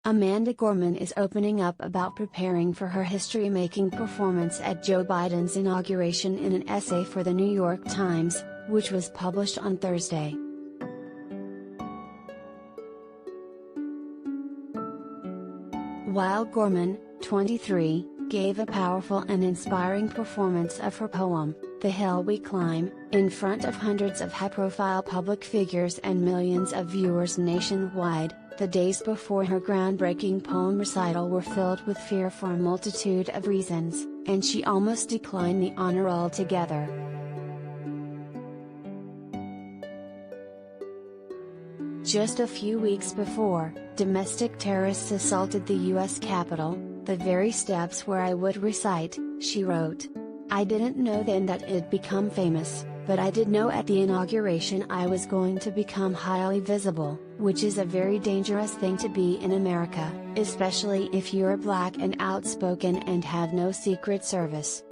Amanda Gorman is opening up about preparing for her history-making performance at Joe Biden's inauguration in an essay for the New York Times, which was published on Thursday. While Gorman, 23, gave a powerful and inspiring performance of her poem, The Hill We Climb, in front of hundreds of high-profile public figures and millions of viewers nationwide, the days before her groundbreaking poem recital were filled with fear for a multitude of reasons, and she almost declined the honor altogether. Just a few weeks before, domestic terrorists assaulted the U.S. Capitol, the very steps where I would recite, she wrote. I didn't know then that it'd become famous, but I did know at the inauguration I was going to become highly visible, which is a very dangerous thing to be in America, especially if you're black and outspoken and have no Secret Service.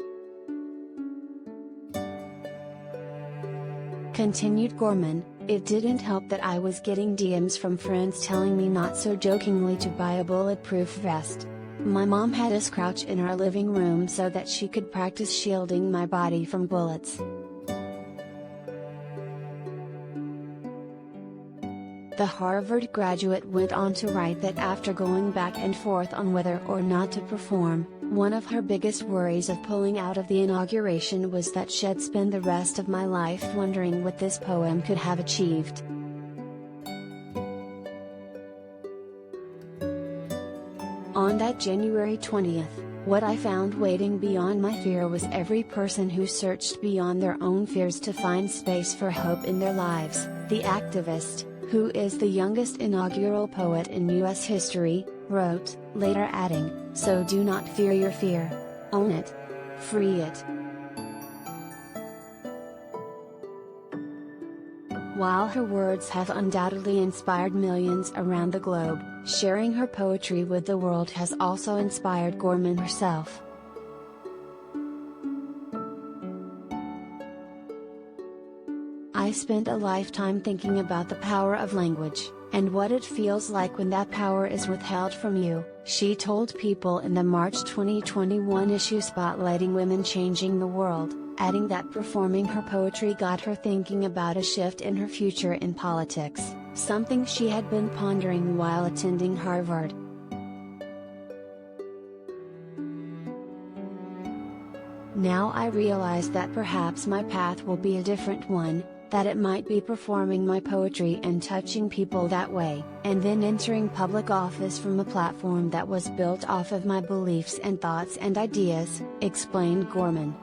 Continued Gorman, it didn't help that I was getting DMs from friends telling me not so jokingly to buy a bulletproof vest. My mom had us crouch in our living room so that she could practice shielding my body from bullets. The Harvard graduate went on to write that after going back and forth on whether or not to perform, one of her biggest worries of pulling out of the inauguration was that she'd spend the rest of my life wondering what this poem could have achieved. On that January 20th, what I found waiting beyond my fear was every person who searched beyond their own fears to find space for hope in their lives, the activist, who is the youngest inaugural poet in U.S. history, wrote, later adding, so do not fear your fear. Own it. Free it. While her words have undoubtedly inspired millions around the globe, sharing her poetry with the world has also inspired Gorman herself. I spent a lifetime thinking about the power of language, and what it feels like when that power is withheld from you, she told People in the March 2021 issue spotlighting women changing the world, adding that performing her poetry got her thinking about a shift in her future in politics, something she had been pondering while attending Harvard. Now I realize that perhaps my path will be a different one, that it might be performing my poetry and touching people that way, and then entering public office from a platform that was built off of my beliefs and thoughts and ideas, explained Gorman.